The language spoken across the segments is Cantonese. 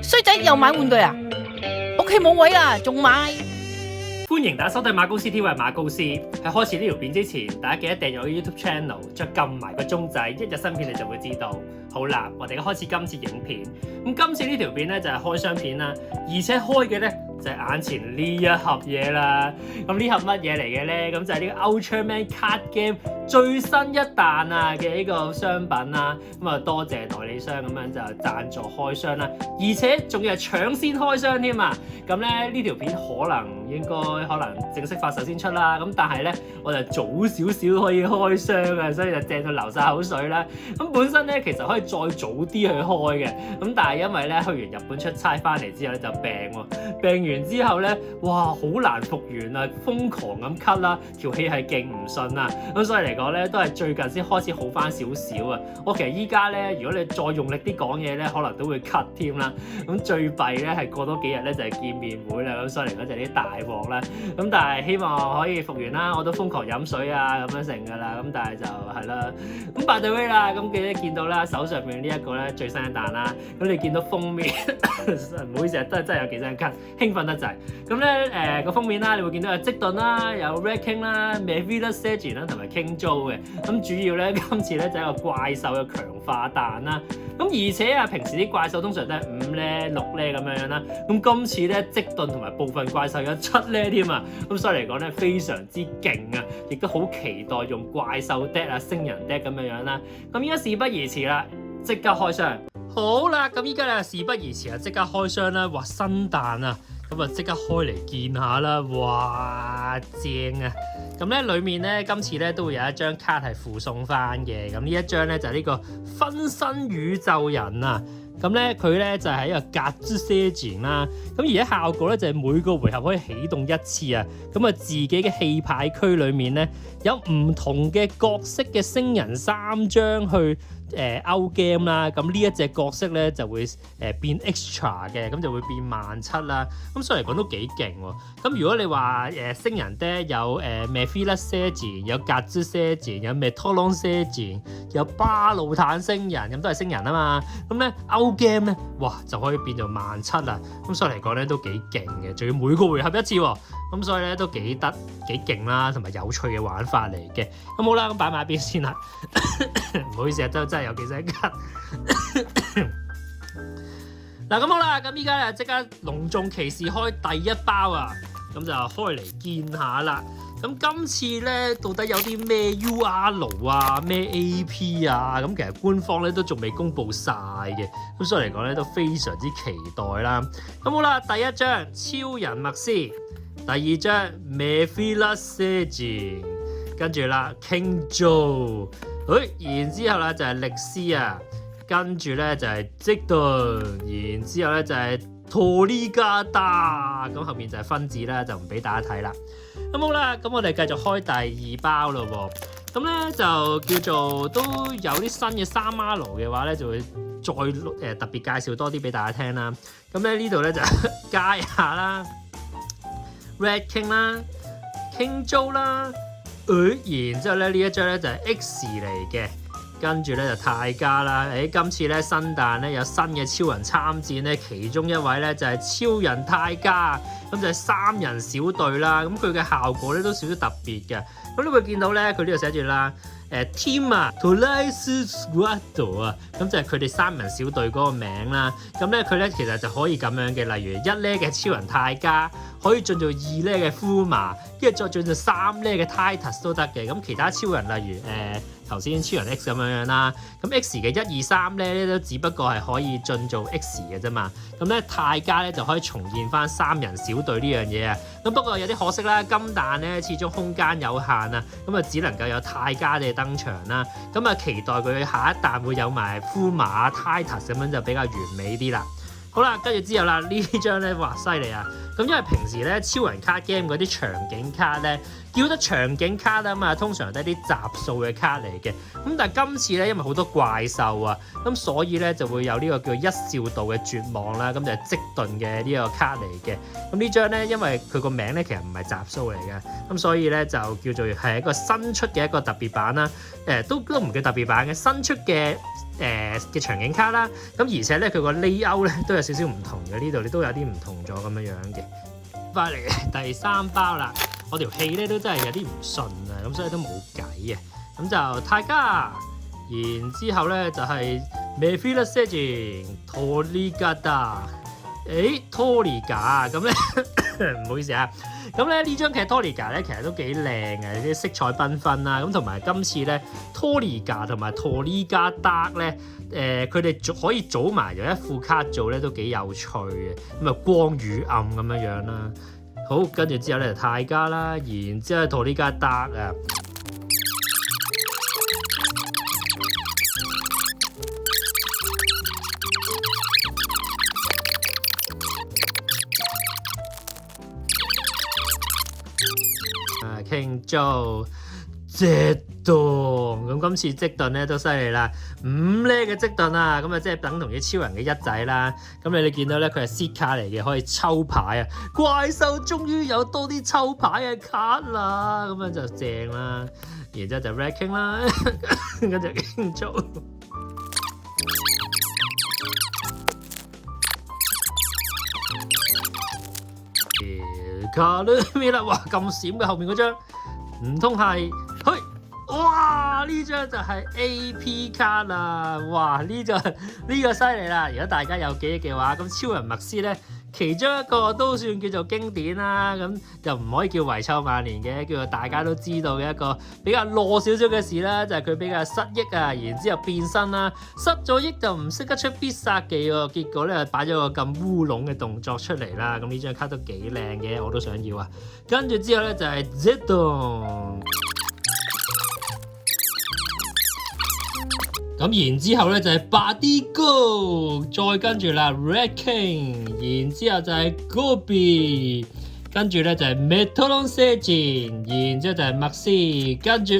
衰仔又買玩具啊！屋企冇位啦，仲買？歡迎大家收睇馬高斯 TV，係馬高斯。喺開始呢條片之前，大家記得訂閱我 YouTube channel，再撳埋個鐘仔，一日新片你就會知道。好啦，我哋而家開始今次影片。今次呢條片咧就係開箱片啦，而且開嘅咧就係眼前呢一盒嘢啦。呢盒乜嘢嚟嘅咧？咁就係呢個 Ultraman Card Game 最新一彈啊嘅呢個商品啦。多謝代理商咁樣就贊助開箱啦，而且仲要係搶先開箱添啊！咁咧呢條片可能正式發售先出啦。咁但係咧我就早少少可以開箱啊，所以就正到流晒口水啦。本身咧其實可以再早啲去開嘅，咁但係因為咧去完日本出差翻嚟之後咧就病喎，病完之後咧哇好難復原啊，瘋狂咁咳啦，條氣係勁唔順啊，咁所以嚟講咧都係最近先開始好翻少少啊。我其實依家咧如果你再用力啲講嘢咧，可能都會咳添啦。咁最弊咧係過多幾日咧就係見面會啦，咁所以嚟講就係啲大鑊啦。咁但係希望可以復原啦，我都瘋狂飲水啊咁樣成㗎啦。咁但係就係啦，咁 by the way 啦，咁記得見到啦手上面呢一個咧最新一彈啦。咁你見到封面，唔好意思啊，真係有幾聲咳，興奮得滯。咁咧個封面啦，你會見到有積頓啦，有 Red King 啦、Mevilla's Saging 啦，同埋 King Joe 嘅。咁主要咧今次咧就係一個怪獸嘅強化彈啦。咁而且啊，平時啲怪獸通常都係5咧、6咧咁樣啦。咁今次咧積頓同埋部分怪獸有7咧添啊。咁所以嚟講咧非常之勁啊，亦都好期待用怪獸 deck 啊、星人 deck 咁樣啦。咁依家事不宜遲啦，即刻開箱。好啦，咁依家咧事不宜遲啊，即刻開箱啦！哇，新彈啊，咁啊即刻開嚟見下啦！哇，正啊！咁咧裏面咧今次咧都會有一張卡係附送翻嘅，咁呢一張咧就係呢個分身宇宙人啊！咁咧佢咧就係一個格之 Saging 啦，咁而家效果咧就係每個回合可以啟動1次啊，咁啊自己嘅棄牌區裏面咧有唔同嘅角色嘅星人3張去out game 啦，咁呢一隻角色咧就會變 extra 嘅，咁就會變17000啦，咁所以嚟講都幾勁喎。咁如果你話星人咧有Mevilla's Saging， 有格之 Saging， 有 Metalon Saging， 有巴魯坦星人，咁都係星人啊嘛，咁咧 out game 咧，哇就可以變做17000啦，咁所以嚟講咧都幾勁嘅，仲要每個回合1次喎，咁所以咧都幾勁啦，同埋有趣嘅玩法嚟嘅。咁好啦，咁擺埋一邊先啦，唔好意思啊，真係有幾聲咳。嗱咁好啦，咁依家咧即刻隆重其事開第一包啊，咁就開嚟見下啦。咁今次咧到底有啲咩 UR 啊、咩 AP 啊？咁其實官方咧都仲未公布晒嘅，咁所以嚟講咧都非常之期待啦。咁好啦，第一張超人麥斯，第二張 Mevilla's Saging， 跟住啦 King Joe， 然之後咧就係力斯啊，跟住咧就係積頓，然之後咧就係托利加達，咁後面就係分子啦，就唔俾大家睇啦。咁好啦，咁我哋繼續開第二包咯喎。咁咧就叫做都有啲新嘅3R嘅話咧，就會再特別介紹多啲俾大家聽啦。咁咧呢度咧就加一下啦 ，Red King 啦 ，King Joe 啦，然之後咧呢一張咧就係 X 嚟嘅。跟住咧就泰加啦，今次咧新彈咧有新嘅超人參戰咧，其中一位咧就係超人泰加，咁就係3人小隊啦，咁佢嘅效果咧都少少特別嘅，咁你會見到咧佢呢度寫住啦，Team 啊 Tolice Squad 啊，咁就係佢哋3人小隊嗰個名啦，咁咧佢咧其實就可以咁樣嘅，例如1咧嘅超人泰加，可以進做2咧嘅 Fuma， 跟住再進做3咧嘅 Titus 都得嘅，咁其他超人例如頭先超人 X 咁樣啦，咁 X 嘅1、2、3咧都只不過係可以進做 X 嘅啫嘛，咁咧泰加咧就可以重現翻3人小隊呢樣嘢啊，咁不過有啲可惜啦，金彈咧始終空間有限啊，咁啊只能夠有泰加嘅登場啦，咁啊期待佢下一彈會有埋 Fuma、Titus 咁樣就比較完美啲啦。好啦，跟住之後啦，呢張咧哇犀利啊！咁因為平時咧超人卡 game 嗰啲場景卡咧，叫得場景卡啦嘛，通常都係啲集數嘅卡嚟嘅。咁但係今次咧，因為好多怪獸啊，咁所以咧就會有呢個叫一兆度嘅絕望啦，咁就係積頓嘅呢個卡嚟嘅。咁呢張咧，因為佢個名咧其實唔係集數嚟嘅，咁所以咧就叫做係一個新出嘅一個特別版啦。都唔叫特別版嘅新出嘅嘅場景卡啦。咁而且咧佢個 layout 咧都有少少唔同嘅，呢度你都有啲唔同咗咁樣嘅。翻嚟第3包啦，我條氣咧都真係有啲唔順啊，咁所以都冇計啊。咁就泰加，然之後咧就係 Mephiles Legend Torigada， Toriga 咁咧唔好意思啊。咁咧呢張嘅 Toriga 咧其實都幾靚嘅，啲色彩繽紛啦。咁同埋今次咧 Toriga 同埋 Torigada 咧，佢哋可以組埋咗一副卡做咧，都幾有趣嘅。咁啊光與暗咁樣啦。好，跟住之後咧就泰加啦，然之後 Torigada 啊。慶祝積頓，咁今次積頓咧都犀利啦，5呢嘅積頓啊，咁啊即係等同於超人嘅一仔啦。咁你見到咧佢係 seed 卡嚟嘅，可以抽牌啊！怪獸終於有多啲抽牌嘅卡啦，咁樣就正啦。然之後就 Red King 啦，跟住慶祝。卡啦咩啦？哇咁閃嘅後面嗰張，唔通係？嘿，哇呢張就係 AP 卡啦！哇呢個犀利啦！如果大家有記憶嘅話，咁超人麥斯咧，其中一個都算叫做經典啦。咁就唔可以叫遺臭萬年嘅，叫做大家都知道嘅一個比較落少少嘅事啦，就係佢比較失憶啊，然之後變身啦，失咗憶就唔識得出必殺技喎，結果咧擺咗個咁烏龍嘅動作出嚟啦。咁呢張卡都幾靚嘅，我都想要啊。跟住之後咧就係 Zedon。咁然之後咧就係 Badigo， 再跟住啦 Red King， 然之後就係 Gobi， 跟住咧就係 Metalon Legend， 然之後就係麥斯，跟住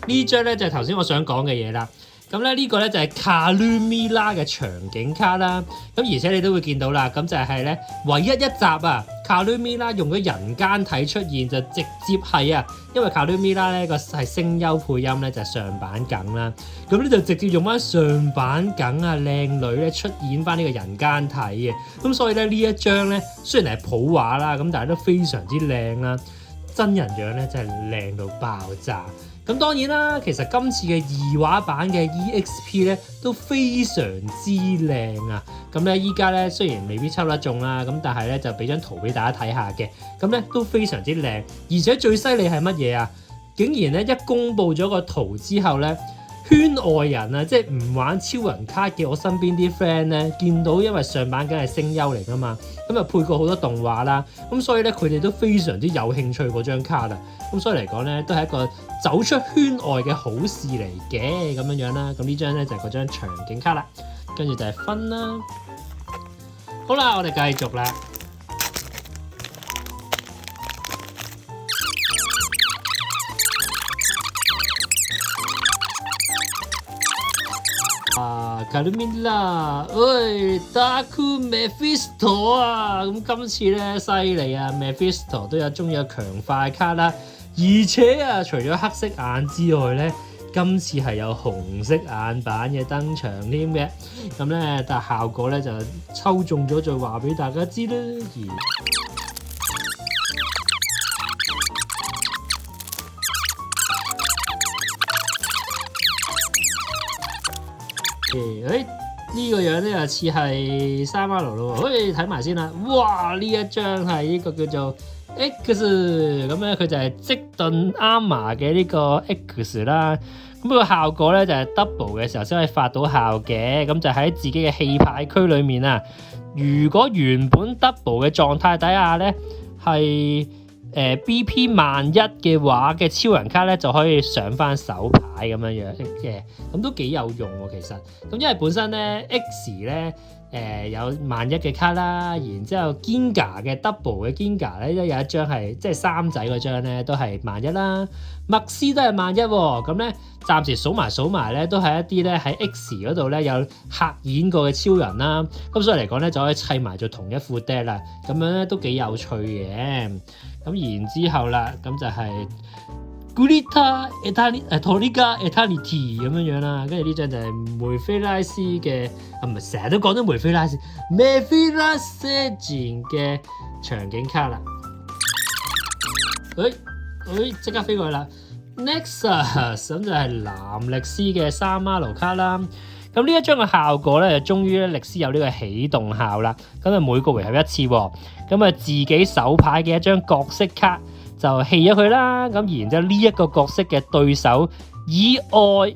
呢張咧就係頭先我想講嘅嘢啦。咁咧呢個咧就係 Kalumila 嘅場景卡啦，咁而且你都會見到啦，咁就係咧唯一一集啊 Kalumila 用咗人間體出現就直接係啊，因為 Kalumila 咧個係聲優配音咧就係上版梗啦，咁咧就直接用翻上版梗啊靚女咧出演翻呢個人間體嘅，咁所以咧呢一張咧雖然係普畫啦，咁但係都非常之靚啦，真人樣咧真係靚到爆炸。咁當然啦，其實今次嘅2畫版嘅 EXP 咧都非常之靚啊！咁咧依家咧雖然未必抽得中啦，咁但係咧就俾張圖俾大家睇下嘅，咁咧都非常之靚，而且最犀利係乜嘢啊？竟然咧一公佈咗個圖之後咧，圈外人啊，即係唔玩超人卡嘅我身邊啲 friend 咧，見到因為上版梗係聲優嚟㗎嘛，咁啊配過好多動畫啦，咁所以咧佢哋都非常之有興趣嗰張卡啦，咁所以嚟講咧都係一個走出圈外嘅好事嚟嘅咁樣啦。咁呢張咧就係嗰張場景卡啦，跟住就係分啦。好啦，我哋繼續啦。Kalumila， 喂 Dark Mephisto 啊！咁今次咧犀利啊 ，Mephisto 都終於有強化卡啦，而且啊，除咗黑色眼之外咧，今次係有紅色眼版嘅登場添嘅。咁咧，但係效果咧就抽中咗，再話俾大家知啦。呢個樣咧又似係3R咯，睇埋先啦。哇！呢一張係呢個叫做 X， 咁咧佢就係積頓 Armor 嘅呢個 X 啦。咁個效果咧就係 double 嘅時候先可以發到效嘅。咁就喺自己嘅氣牌區裏面啊。如果原本 double 嘅狀態底下咧係BP 萬一嘅話嘅超人卡咧就可以上翻手牌咁樣嘅，咁都幾有用喎其實。咁因為本身咧 X 咧有萬一嘅卡啦，然之後 Gengar 嘅 double 嘅 Gengar 咧都有一張係即係三仔嗰張咧都係萬一啦，麥斯都係萬一喎，咁咧暫時數埋咧都係一啲咧喺 X 嗰度咧有客演過嘅超人啦，咁所以嚟講咧就可以砌埋做同一副 deck 啦，咁樣咧都幾有趣嘅，咁然之後啦，咁就係Gurita Toriga Eternity 咁樣啦，跟住呢張就係梅菲拉斯嘅，唔係成日都講咗梅菲拉斯 Mephilas Legend 嘅場景卡啦。即刻飛過去啦 ！Nexus 咁就係藍力斯嘅3馬盧卡啦。咁呢一張嘅效果咧，就終於咧力斯有呢個起動效啦。咁啊每個回合一次喎，咁啊自己手牌嘅一張角色卡就棄咗佢啦，咁然之後呢一個角色嘅對手以外，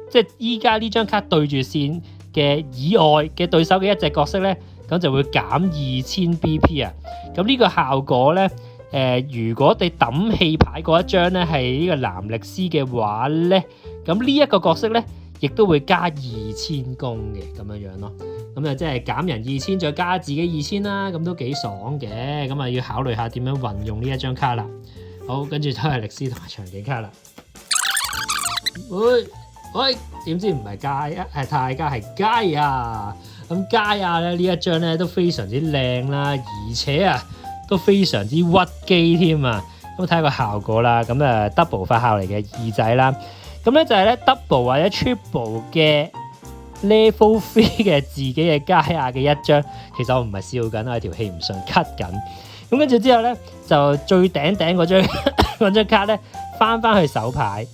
即係依家呢張卡對住線嘅以外嘅對手嘅一隻角色咧，咁就會減2000 BP 啊！咁呢個效果咧，如果你抌棄牌嗰一張咧係呢個藍力斯嘅話咧，咁呢一個角色咧亦都會加2000攻嘅咁樣咯。咁啊，即係減人2000，再加自己2000啦，咁都幾爽嘅。咁啊，要考慮下點樣運用呢一張卡啦。好，跟住都係力斯同埋場景卡啦。喂，點知唔係係泰加係佳亞。咁佳亞咧呢一張咧都非常之靚啦，而且啊都非常之屈機添啊。咁睇下個效果啦。咁啊 double 發效嚟嘅二仔啦。咁咧就係咧 double 或者 triple 嘅。Level 3嘅自己嘅佳亞嘅一張，其實我唔係笑緊，我係條氣唔順 cut 緊。咁跟住之後咧，就最頂嗰張卡咧，翻去手牌。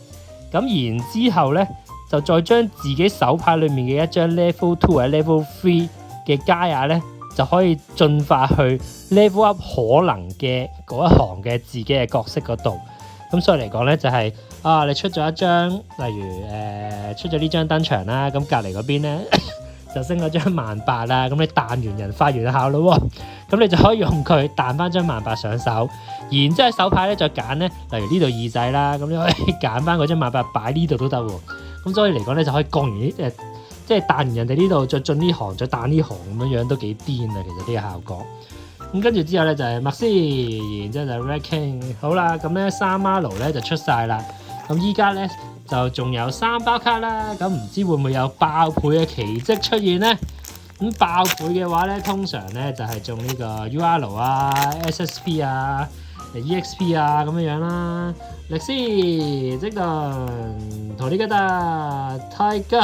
咁然之後咧，就再將自己手牌裡面嘅一張 Level 2或者 Level 3嘅佳亞咧，就可以進化去 Level up 可能嘅嗰一行嘅自己嘅角色嗰度。咁所以嚟講咧，就係你出咗一張，例如出咗呢張登場啦，咁隔離嗰邊咧就升咗張18,000啦，咁你彈完人發完效咯喎，咁你就可以用佢彈翻張18,000上手，然之後手牌咧再揀咧，例如呢度二仔啦，咁你可以揀翻嗰張18,000擺呢度都得喎，咁所以嚟講咧就可以降完即係彈完人哋呢度再進呢行，再彈呢行咁樣都幾癲啊！其實呢個效果。咁跟住之後咧就係麥斯，然之後就係 Red King。好啦，咁咧3馬盧咧就出晒啦。咁依家咧就仲有3包卡啦。咁唔知會唔會有爆倍嘅奇蹟出現咧？咁爆倍嘅話咧，通常咧就係中呢個 UR 啊、SSP 啊、EXP 啊咁樣啦。力斯、積頓、托尼加達、泰加，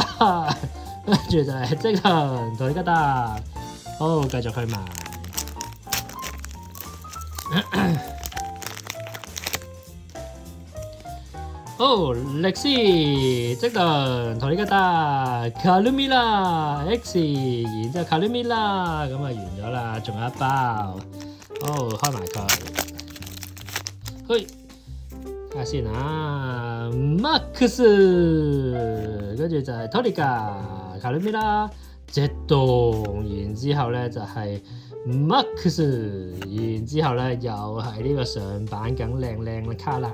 跟住就係積頓、托尼加達。好，繼續去埋。好，力斯、積頓、托尼加達、卡魯米拉、X， 然之後卡魯米拉，咁啊完咗啦，仲有一包。好，開埋佢。嘿，睇下先啊 ，Max， 跟住就係托尼加、卡魯米拉、積頓，然之後咧就係。Max， 然之後咧又係呢個上版緊靚嘅卡啦。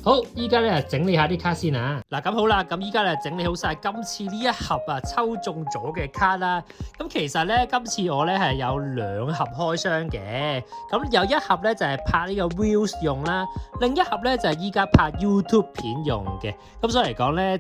好，依家咧整理下啲卡先啊。嗱，咁好啦，咁依家咧整理好晒今次呢一盒啊抽中咗嘅卡啦。咁其實咧今次我咧係有2盒開箱嘅。咁有一盒咧就係拍呢個 Reels 用啦，另一盒咧就係依家拍 YouTube 片用嘅。咁所以嚟講咧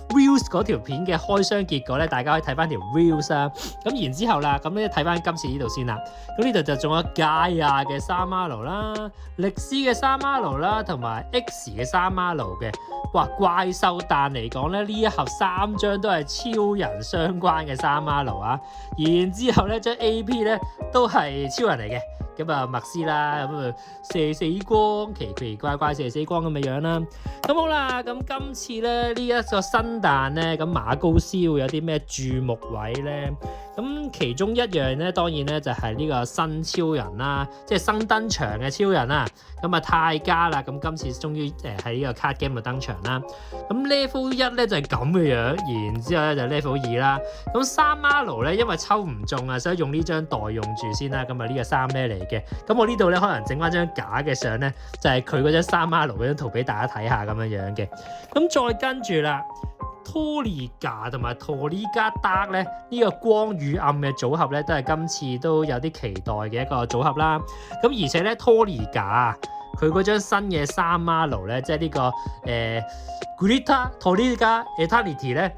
，Reels 嗰條片嘅開箱結果咧，大家可以睇翻條 Reels 啊。咁然之後啦，咁咧睇翻今次呢度先啦。咁呢度就仲有佳亞嘅3馬盧啦，力斯嘅3馬盧啦，同埋 X嘅3馬盧嘅。哇，怪獸彈嚟講咧，呢一盒3張都係超人相關嘅3馬盧啊。然之後咧，張 AP 咧都係超人嚟嘅。咁啊，麥斯啦，咁啊射死光，奇奇怪怪射死光咁嘅樣啦。咁好啦，咁今次咧呢一個新彈咧，咁馬高斯會有啲咩注目位咧？咁其中一樣咧，當然咧就係呢個新超人啦，即係新登場嘅超人啦。咁啊泰加啦，咁今次終於喺呢個 card game 度登場啦。咁 level 1咧就係咁嘅樣，然之後咧就 level 2啦。咁3馬盧咧，因為抽唔中啊，所以用呢張代用住先啦。咁啊呢個3咩嚟嘅？咁我呢度咧可能整翻張假嘅相咧，就係佢嗰張3馬盧嗰張圖俾大家睇下咁樣樣嘅。咁再跟住啦。Toriga 同埋 Toriga Dark 咧，呢個光與暗嘅組合咧，都係今次都有啲期待嘅一個組合啦。咁而且咧 Toriga 佢嗰張新嘅3 Marlow 咧，即係呢個Glitter Toriga Eternity 咧，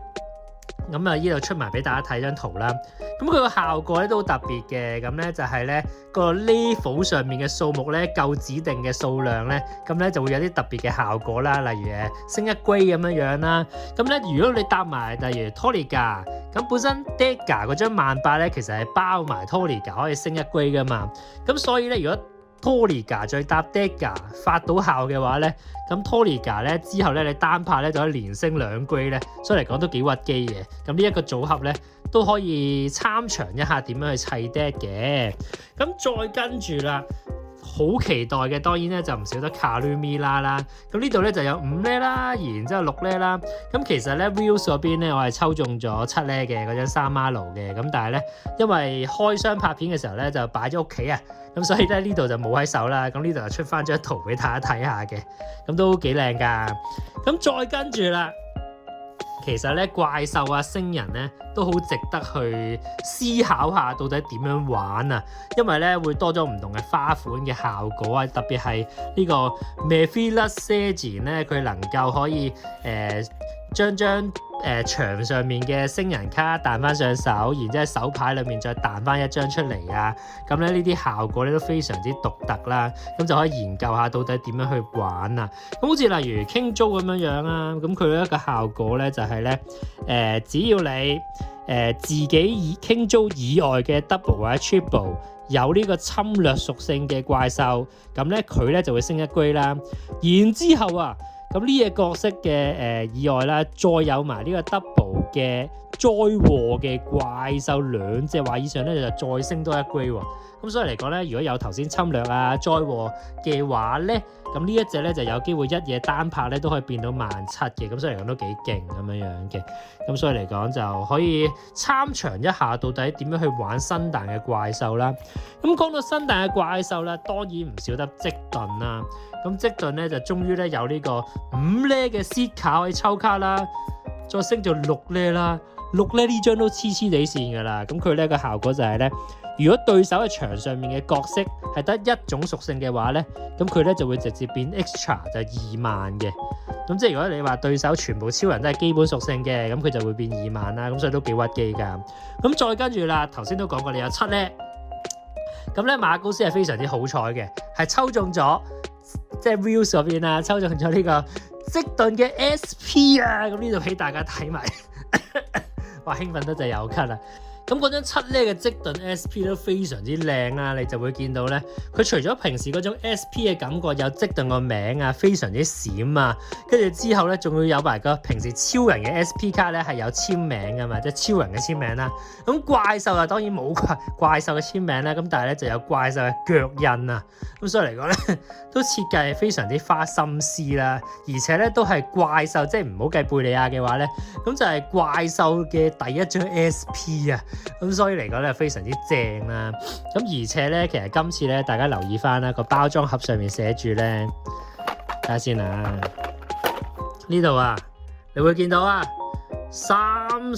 咁啊呢度出埋俾大家睇張圖啦。咁佢個效果咧都好特別嘅，咁咧就係咧個 level 上面嘅數目咧夠指定嘅數量咧，咁咧就會有啲特別嘅效果啦，例如升一 grade 咁樣樣啦。咁咧如果你搭埋例如 Toriga， 咁本身 Dagger 嗰張18000咧其實係包埋 Toriga 可以升一 grade 噶嘛，咁所以咧如果Toriga 再搭 Dagger 發到效嘅話咧，咁 Toriga 咧之後咧你單拍咧就可以連升2 grade 咧，所以嚟講都幾屈機嘅。咁呢一個組合咧都可以參詳一下點樣去砌 Deck 嘅。咁再跟住啦，好期待嘅當然咧就唔少得 Karumila 啦。咁呢度咧就有5咧啦，然之後6咧啦。咁其實咧 Wheels 嗰邊咧我係抽中咗7咧嘅嗰張3 Marlow 嘅，咁但係咧因為開箱拍片嘅時候咧就擺咗屋企啊。咁所以咧呢度就冇喺手啦，咁呢度就出翻張圖俾大家睇下嘅，咁都幾靚噶。咁再跟住啦，其實咧怪獸啊星人咧都好值得去思考下到底點樣玩啊，因為咧會多咗唔同嘅花款嘅效果啊，特別係呢個 Mephilus Sagin 咧，佢能夠可以將牆上面嘅星人卡彈翻上手，然之後手牌裏面再彈翻一張出嚟啊！咁咧呢啲效果咧都非常之獨特啦，咁就可以研究下到底點樣去玩啊！咁好似例如 King Joe 咁樣樣啦，咁佢一個效果咧就係咧只要你自己King Joe以外嘅 double 或者 triple 有呢個侵略屬性嘅怪獸，咁咧佢咧就會升一 grade 啦。然之後啊〜咁呢個角色嘅以外啦，再有埋呢個 double 嘅災禍嘅怪獸2隻或以上咧，就再升多一 grade 喎。咁所以嚟講咧，如果有頭先侵略啊災禍嘅話咧，咁呢一隻咧就有機會一嘢單拍咧都可以變到17000嘅，咁所以嚟講都幾勁咁樣樣嘅。咁所以嚟講就可以參詳一下到底點樣去玩新彈嘅怪獸啦。咁講到新彈嘅怪獸啦，當然唔少得積頓啦。咁積頓咧就終於咧有呢個5咧嘅 seed 卡可以抽卡啦，再升做6咧啦，6咧呢張都黐黐地線噶啦。咁佢咧個效果就係咧，如果對手喺場上面嘅角色係得一種屬性嘅話咧，咁佢咧就會直接變 extra 就20000嘅。咁即係如果你話對手全部超人都係基本屬性嘅，咁佢就會變20000啦。咁所以都幾屈機噶。咁再跟住啦，頭先都講過你有7咧，咁咧馬高斯係非常之好彩嘅，係抽中咗。即係 Wheels 嗰邊啊，抽中咗呢個積頓嘅 SP 啊，咁呢度俾大家睇埋，哇興奮得就有咳啦！咁嗰張7咧嘅積頓 SP 都非常之靚啦，你就會見到咧，佢除咗平時嗰種 SP 嘅感覺，有積頓個名啊，非常之閃啊，跟住之後咧，仲會有埋個平時超人嘅 SP 卡咧係有簽名噶嘛，即係超人嘅簽名啦。咁怪獸啊當然冇怪獸嘅簽名啦，咁但係咧就有怪獸嘅腳印啊，咁所以嚟講咧都設計係非常之花心思啦，而且咧都係怪獸，即係唔好計貝利亞嘅話咧，咁就係怪獸嘅第一張 SP 啊。咁所以嚟講咧非常之正啦，咁而且咧其實今次咧大家留意翻啦，個包裝盒上面寫住咧，睇下先啊，呢度啊你會見到啊32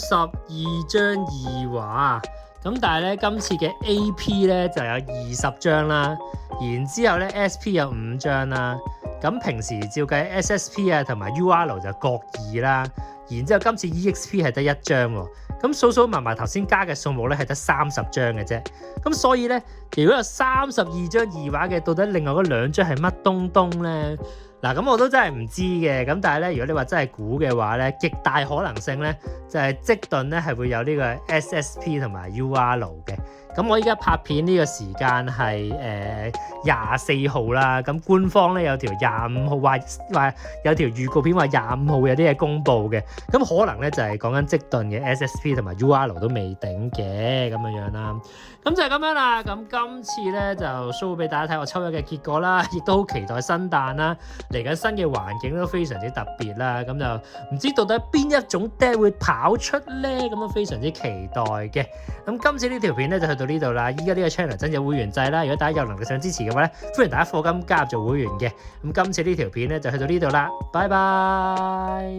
張2畫，咁但係咧今次嘅 AP 咧就有20張啦，然之後咧 SP 有5張啦，咁平時照計 SSP 啊同埋 UR 就各2啦，然之後今次 EXP 係得1張喎。咁數埋埋頭先加嘅數目咧係得30張嘅啫，咁所以咧如果有32張2畫嘅，到底另外嗰2張係乜東東咧？嗱，咁我都真係唔知嘅，咁但係咧如果你話真係估嘅話咧，極大可能性咧就係積頓咧係會有呢個 SSP 同埋 UR 嘅。咁我依家拍片呢個時間係24號啦，咁官方咧有條25號話有條預告片話25號有啲嘢公佈嘅，咁可能咧就係講緊積頓嘅 SSP 同埋 UR 都未頂嘅咁樣啦，咁就係咁樣啦。咁今次咧就 show 俾大家睇我抽一嘅結果啦，亦都好期待新彈啦，嚟緊新嘅環境都非常之特別啦，咁就唔知到底邊一種 deck 會跑出咧，咁都非常之期待嘅。咁今次呢條片咧就去到呢度啦，依家呢個 channel 真有會員制啦，如果大家有能力想支持嘅話咧，歡迎大家課金加入做會員嘅。咁今次呢條片咧就去到呢度啦，拜拜。